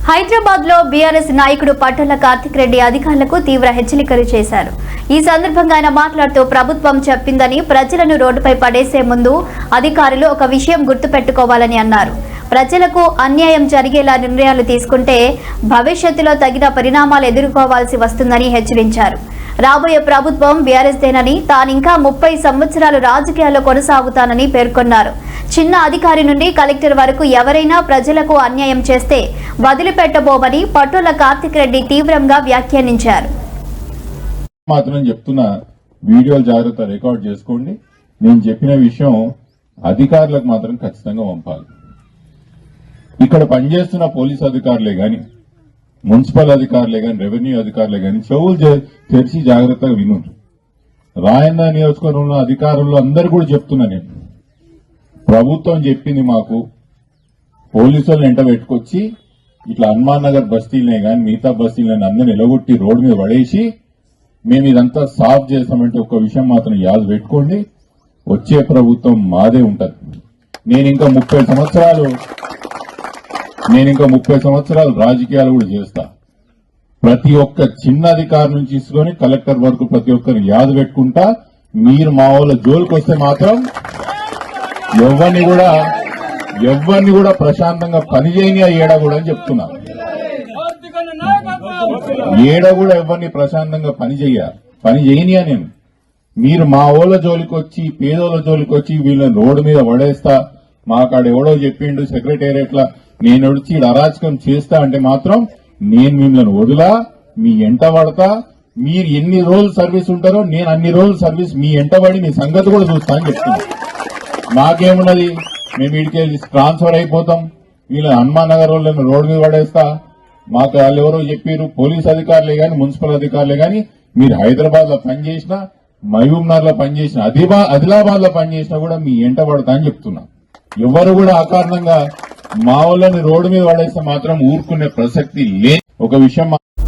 హైదరాబాద్ లో బీఆర్ఎస్ నాయకుడు పట్టొల కార్తిక్ రెడ్డి అధికారులకు తీవ్ర హెచ్చరికలు చేశారు. ఈ సందర్భంగా ఆయన మాట్లాడుతూ ప్రభుత్వం చెప్పిందని ప్రజలను రోడ్డుపై పడేసే ముందు అధికారులు ఒక విషయం గుర్తుపెట్టుకోవాలని అన్నారు. ప్రజలకు అన్యాయం జరిగేలా నిర్ణయాలు తీసుకుంటే భవిష్యత్తులో తగిన పరిణామాలు ఎదుర్కోవాల్సి వస్తుందని హెచ్చరించారు. రాబోయే ప్రభుత్వం బీఆర్ఎస్ దేనని, తానింకా 30 సంవత్సరాలు రాజకీయాల్లో కొనసాగుతానని పేర్కొన్నారు. చిన్న అధికారి నుండి కలెక్టర్ వరకు ఎవరైనా ప్రజలకు అన్యాయం చేస్తే వదిలిపెట్టబోమని పట్టొల కార్తిక్ రెడ్డి తీవ్రంగా వ్యాఖ్యానించారు. మాత్రం చెప్తున్నా, వీడియోలు జాగ్రత్త రికార్డ్ చేసుకోండి. నేను చెప్పిన విషయం అధికారులకు మాత్రం ఖచ్చితంగా పంపాలి. ఇక్కడ పనిచేస్తున్న పోలీస్ అధికారులే గాని, మున్సిపల్ అధికారులే గాని, రెవెన్యూ అధికారులే గాని చెవులు తెరిచి జాగ్రత్తగా విను. రాయన్న నియోజకవర్గంలో అధికారులు అందరూ కూడా చెప్తున్నా, నేను ప్రభుత్వం చెప్పింది మాకు పోలీసులను ఎంట పెట్టుకొచ్చి ఇట్లా హనుమాన్ నగర్ బస్తీలనే గాని మిగతా బస్తీలని అందరిని ఎలగొట్టి రోడ్డు మీద పడేసి మేము ఇదంతా సాఫ్ చేస్తామంటే ఒక విషయం మాత్రం యాద పెట్టుకోండి, వచ్చే ప్రభుత్వం మాదే ఉంటది. నేను ఇంకా 30 సంవత్సరాలు రాజకీయాలు కూడా చేస్తా. ప్రతి ఒక్క చిన్న అధికారి నుంచి తీసుకొని కలెక్టర్ వరకు ప్రతి ఒక్కరిని యాద పెట్టుకుంటా. మీరు మా వాళ్ళ జోలికి వస్తే మాత్రం ఎవరిని కూడా ప్రశాంతంగా పనిచేయని ఏడా కూడా అని చెప్తున్నా. ఏడా కూడా ఎవరిని ప్రశాంతంగా పని చేయనియా నేను. మీరు మా వాళ్ళ జోలికి వచ్చి, పేదోళ్ళ జోలికి వచ్చి వీళ్ళని రోడ్డు మీద పడేస్తా, మాకాడ ఎవడో చెప్పిండు సెక్రటేరియట్ లా నేను వచ్చి అరాచకం చేస్తా అంటే మాత్రం నేను మిమ్మల్ని వదిలా, మీ ఎంట పడతా. మీరు ఎన్ని రోజులు సర్వీస్ ఉంటారో నేను అన్ని రోజులు సర్వీస్ మీ ఎంట పడి మీ సంగతి కూడా చూస్తా అని చెప్తున్నా. మాకేమున్నది, మేము వీడికి ట్రాన్స్ఫర్ అయిపోతాం, వీళ్ళ హనుమాన్ నగర్ వాళ్ళని రోడ్డు మీద పడేస్తా. మాకు వాళ్ళు ఎవరో చెప్పారు, పోలీస్ అధికారులే గాని, మున్సిపల్ అధికారులే గాని, మీరు హైదరాబాద్ లో పనిచేసినా, మహబూబ్ నగర్ లో పనిచేసిన, ఆదిలాబాద్ లో పనిచేసినా కూడా మీ ఎంట పడతా అని చెప్తున్నా. ఎవరు కూడా అకారణంగా మా వాళ్ళని రోడ్డు మీద పడేస్తే మాత్రం ఊరుకునే ప్రసక్తి లేదు. ఒక విషయం